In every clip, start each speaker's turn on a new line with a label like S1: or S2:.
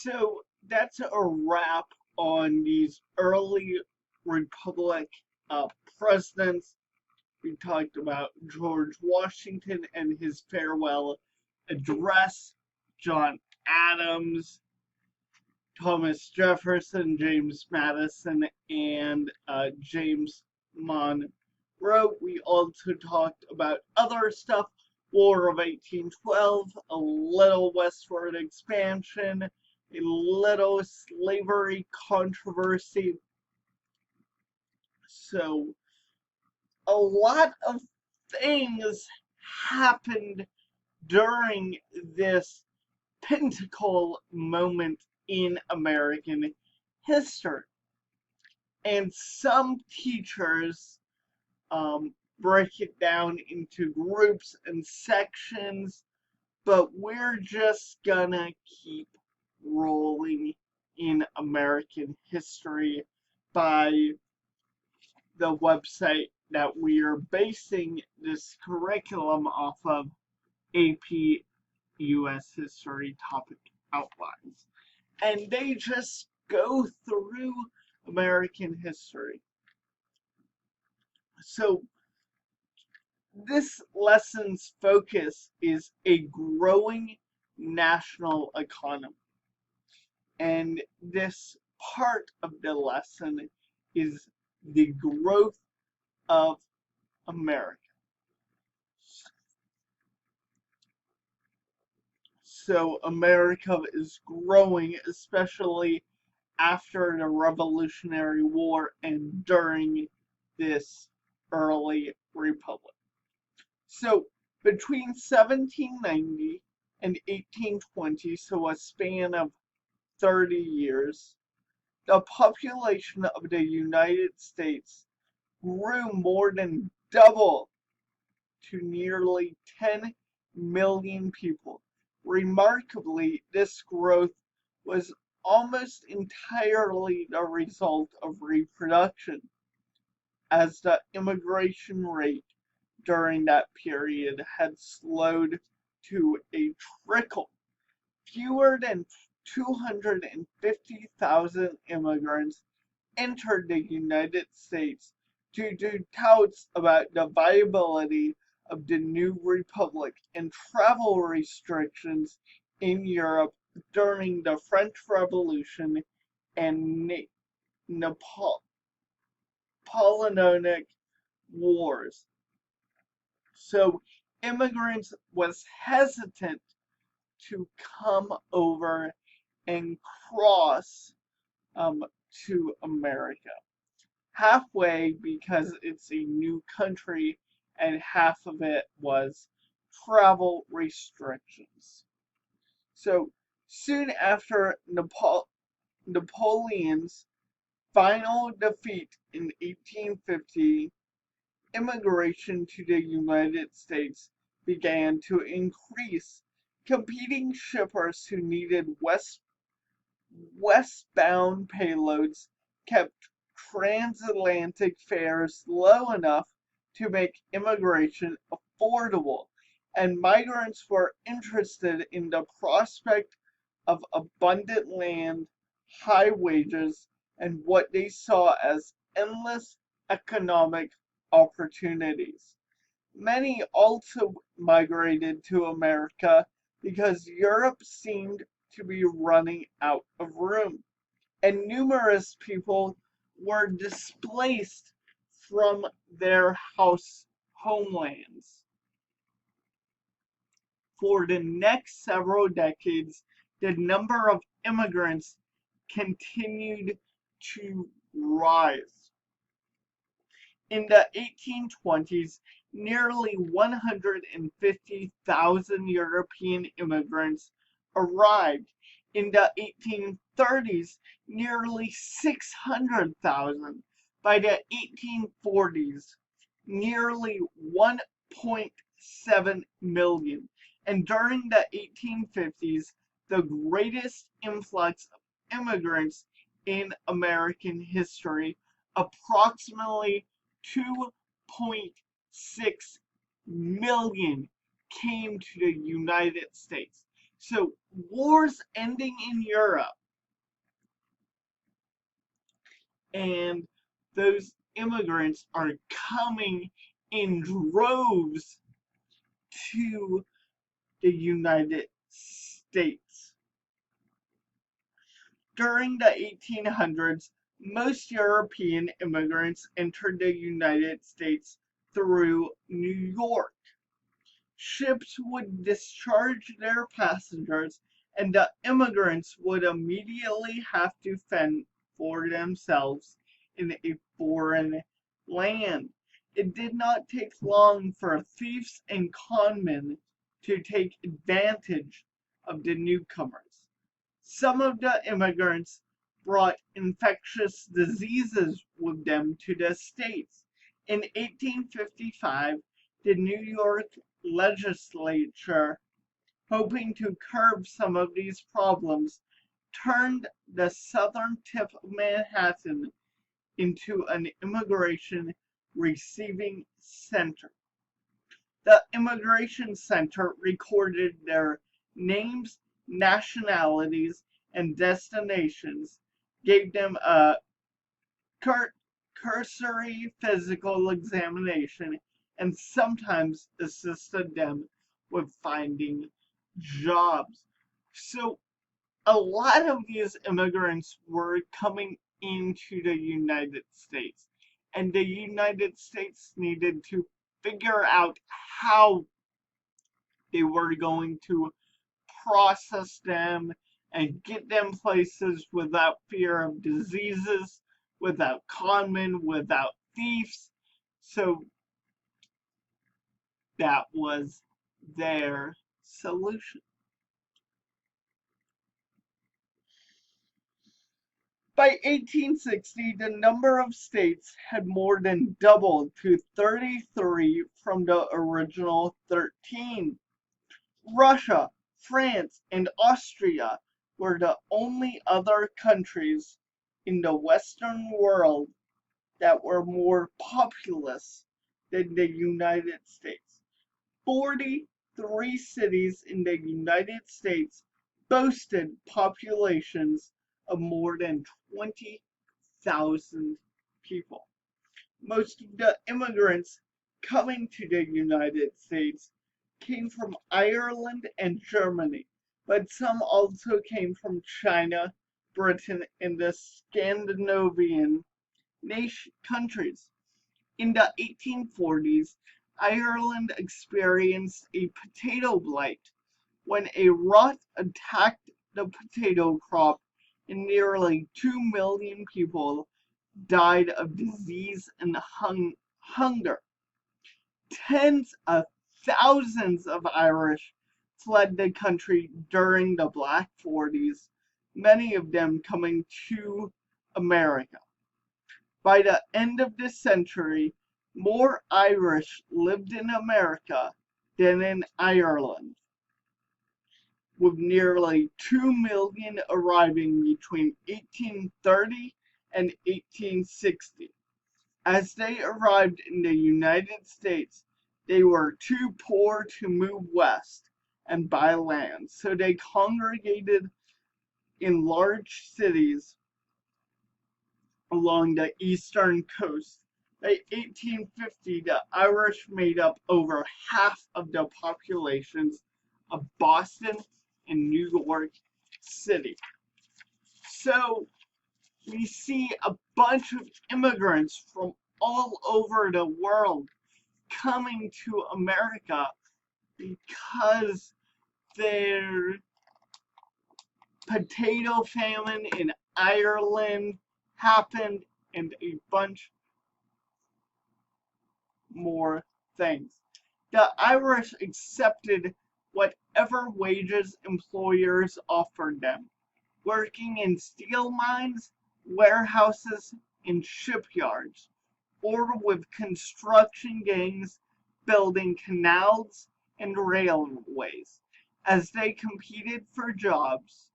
S1: So that's a wrap on these early Republic presidents. We talked about George Washington and his farewell address, John Adams, Thomas Jefferson, James Madison, and James Monroe. We also talked about other stuff, War of 1812, a little westward expansion, a little slavery controversy. So, a lot of things happened during this pinnacle moment in American history. And some teachers break it down into groups and sections, but we're just gonna keep rolling in American history by the website that we are basing this curriculum off of, AP US History Topic Outlines. And they just go through American history. So this lesson's focus is a growing national economy. And this part of the lesson is the growth of America. So America is growing, especially after the Revolutionary War and during this early republic. So between 1790 and 1820, so a span of 30 years, the population of the United States grew more than double to nearly 10 million people. Remarkably, this growth was almost entirely the result of reproduction, as the immigration rate during that period had slowed to a trickle. Fewer than 250,000 immigrants entered the United States due to doubts about the viability of the new republic and travel restrictions in Europe during the French Revolution and Napoleonic Wars. So immigrants was hesitant to come over and cross to America. Halfway because it's a new country, and half of it was travel restrictions. So soon after Napoleon's final defeat in 1850, immigration to the United States began to increase. Competing shippers who needed westbound payloads kept transatlantic fares low enough to make immigration affordable, and migrants were interested in the prospect of abundant land, high wages, and what they saw as endless economic opportunities. Many also migrated to America because Europe seemed to be running out of room, and numerous people were displaced from their homelands. For the next several decades, the number of immigrants continued to rise. In the 1820s, nearly 150,000 European immigrants arrived. In the 1830s, nearly 600,000. By the 1840s, nearly 1.7 million. And during the 1850s, the greatest influx of immigrants in American history, approximately 2.6 million came to the United States. So wars ending in Europe, and those immigrants are coming in droves to the United States. During the 1800s, most European immigrants entered the United States through New York. Ships would discharge their passengers, and the immigrants would immediately have to fend for themselves in a foreign land. It did not take long for thieves and conmen to take advantage of the newcomers. Some of the immigrants brought infectious diseases with them to the States. In 1855, the New York legislature, hoping to curb some of these problems, turned the southern tip of Manhattan into an immigration receiving center. The immigration center recorded their names, nationalities, and destinations, gave them a cursory physical examination, and sometimes assisted them with finding jobs. So a lot of these immigrants were coming into the United States, and the United States needed to figure out how they were going to process them and get them places without fear of diseases, without conmen, without thieves. So that was their solution. By 1860, the number of states had more than doubled to 33 from the original 13. Russia, France, and Austria were the only other countries in the Western world that were more populous than the United States. 43 cities in the United States boasted populations of more than 20,000 people. Most of the immigrants coming to the United States came from Ireland and Germany, but some also came from China, Britain, and the Scandinavian countries. In the 1840s, Ireland experienced a potato blight when a rot attacked the potato crop and nearly 2 million people died of disease and hunger. Tens of thousands of Irish fled the country during the Black 40s, many of them coming to America. By the end of the century, more Irish lived in America than in Ireland, with nearly 2 million arriving between 1830 and 1860. As they arrived in the United States, they were too poor to move west and buy land, so they congregated in large cities along the eastern coast. By 1850, the Irish made up over half of the populations of Boston and New York City. So we see a bunch of immigrants from all over the world coming to America because their potato famine in Ireland happened and a bunch more things. The Irish accepted whatever wages employers offered them, working in steel mines, warehouses, and shipyards, or with construction gangs building canals and railways. As they competed for jobs,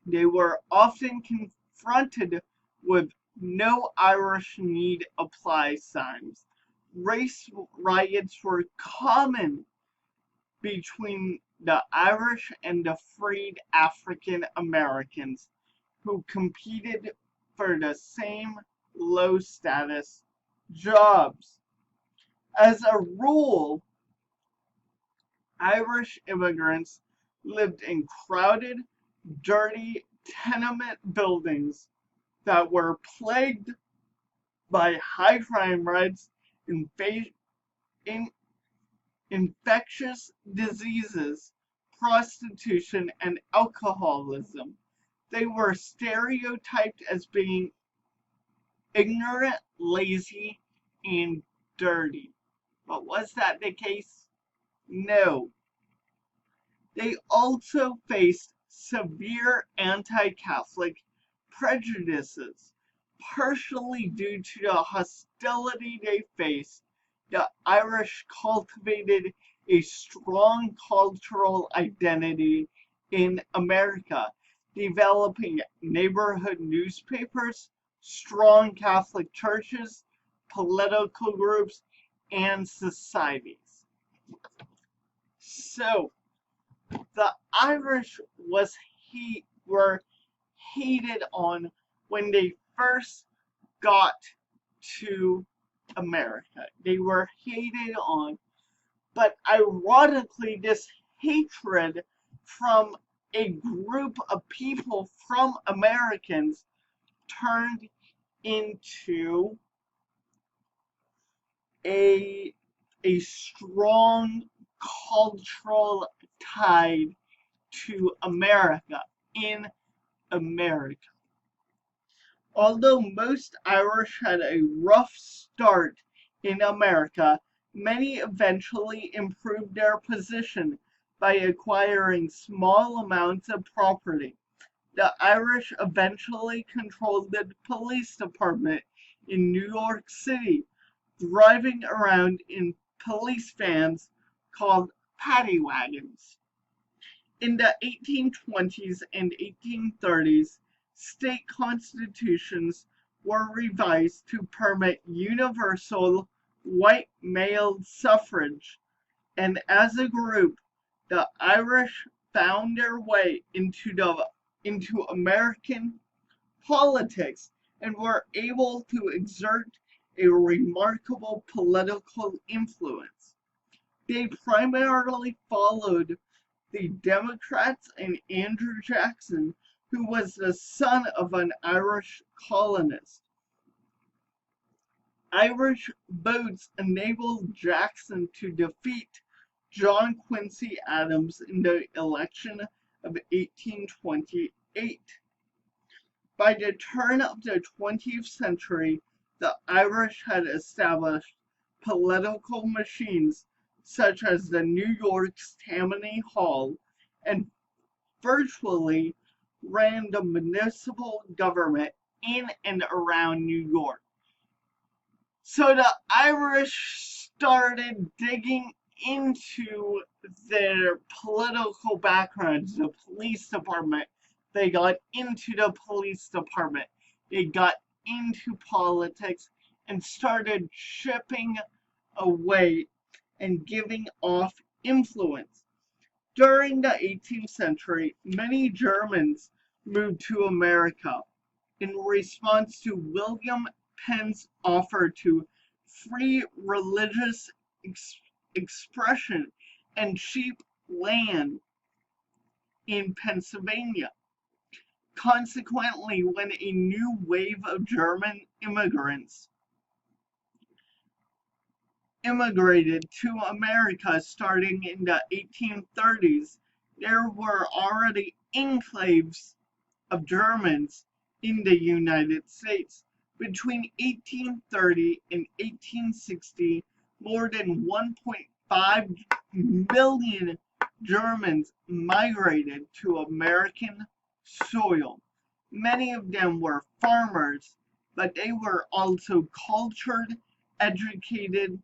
S1: they were often confronted with "No Irish Need Apply" signs. Race riots were common between the Irish and the freed African Americans who competed for the same low status jobs. As a rule, Irish immigrants lived in crowded, dirty tenement buildings that were plagued by high crime rates, infa- in- infectious diseases, prostitution, and alcoholism. They were stereotyped as being ignorant, lazy, and dirty. But was that the case? No. They also faced severe anti-Catholic prejudices, partially due to the hostility they faced. The Irish cultivated a strong cultural identity in America, developing neighborhood newspapers, strong Catholic churches, political groups, and societies. So, the Irish were hated on when they first got to America. They were hated on, but ironically, this hatred from a group of people from Americans turned into a a strong cultural tide to America in America. Although most Irish had a rough start in America, many eventually improved their position by acquiring small amounts of property. The Irish eventually controlled the police department in New York City, driving around in police vans called paddy wagons. In the 1820s and 1830s, state constitutions were revised to permit universal white male suffrage, and as a group, the Irish found their way into American politics and were able to exert a remarkable political influence. They primarily followed the Democrats and Andrew Jackson, who was the son of an Irish colonist. Irish votes enabled Jackson to defeat John Quincy Adams in the election of 1828. By the turn of the 20th century, the Irish had established political machines such as the New York's Tammany Hall and virtually ran the municipal government in and around New York. So the Irish started digging into their political backgrounds, the police department. They got into the police department. They got into politics and started chipping away and giving off influence. During the 18th century, many Germans moved to America in response to William Penn's offer to free religious expression and cheap land in Pennsylvania. Consequently, when a new wave of German immigrants immigrated to America starting in the 1830s, there were already enclaves of Germans in the United States. Between 1830 and 1860, more than 1.5 million Germans migrated to American soil. Many of them were farmers, but they were also cultured, educated,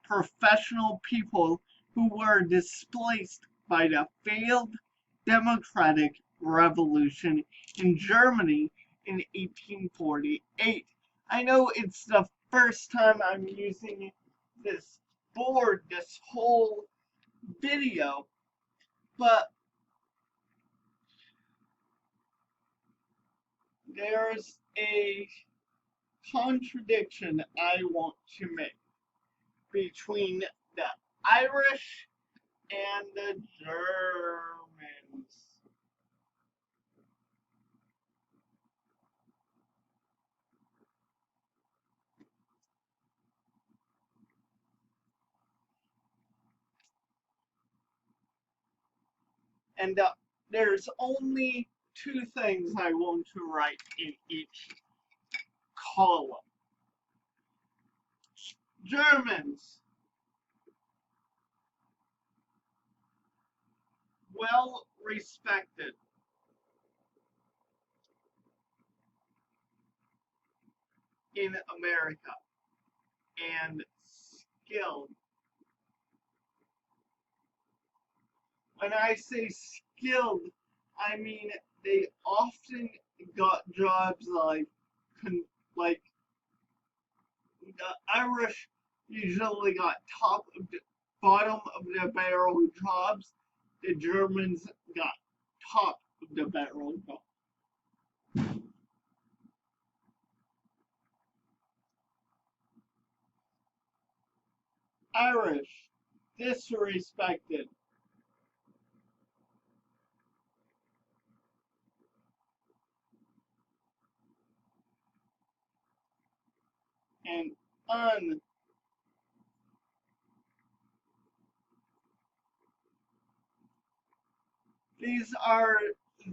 S1: professional people who were displaced by the failed democratic revolution in Germany in 1848. I know it's the first time I'm using this board, this whole video, But there's a contradiction I want to make between the Irish and the Germans. And there's only two things I want to write in each column. Germans, well respected in America and skilled. When I say skilled, I mean they often got jobs like the Irish usually got bottom of the barrel jobs. The Germans got top of the barrel jobs. Irish, disrespected. And un. These are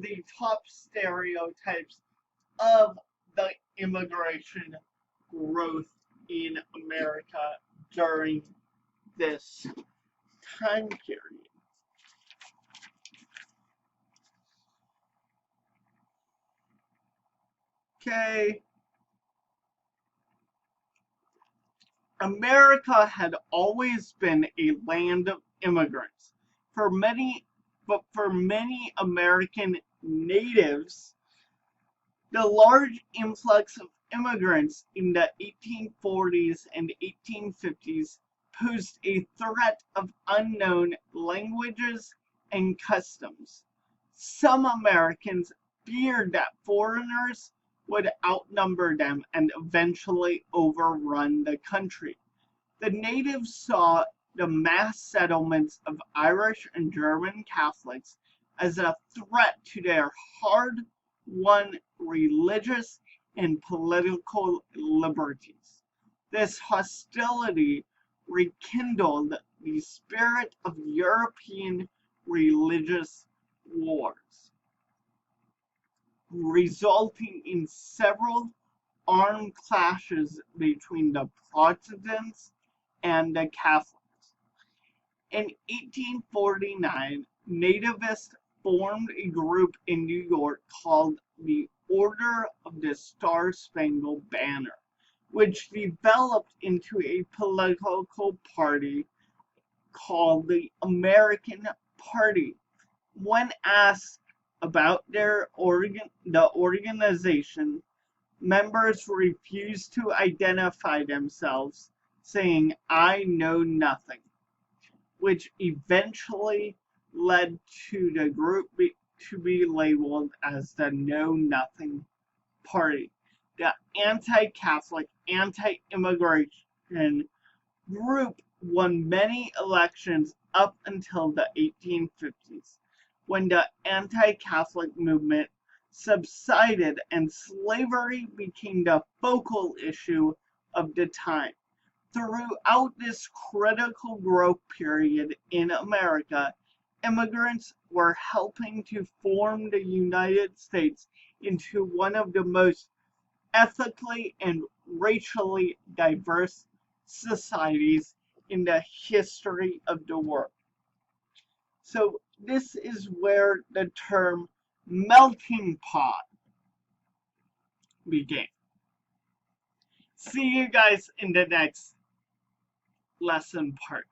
S1: the top stereotypes of the immigration growth in America during this time period. Okay, America had always been a land of immigrants. For many, but for many American natives, the large influx of immigrants in the 1840s and 1850s posed a threat of unknown languages and customs. Some Americans feared that foreigners would outnumber them and eventually overrun the country. The natives saw the mass settlements of Irish and German Catholics as a threat to their hard-won religious and political liberties. This hostility rekindled the spirit of European religious wars, resulting in several armed clashes between the Protestants and the Catholics. In 1849, nativists formed a group in New York called the Order of the Star-Spangled Banner, which developed into a political party called the American Party. When asked about the organization, members refused to identify themselves, saying, "I know nothing," which eventually led to the group to be labeled as the Know Nothing Party. The anti-Catholic, anti-immigration group won many elections up until the 1850s, when the anti-Catholic movement subsided and slavery became the focal issue of the time. Throughout this critical growth period in America, immigrants were helping to form the United States into one of the most ethically and racially diverse societies in the history of the world. So this is where the term melting pot began. See you guys in the next lesson part.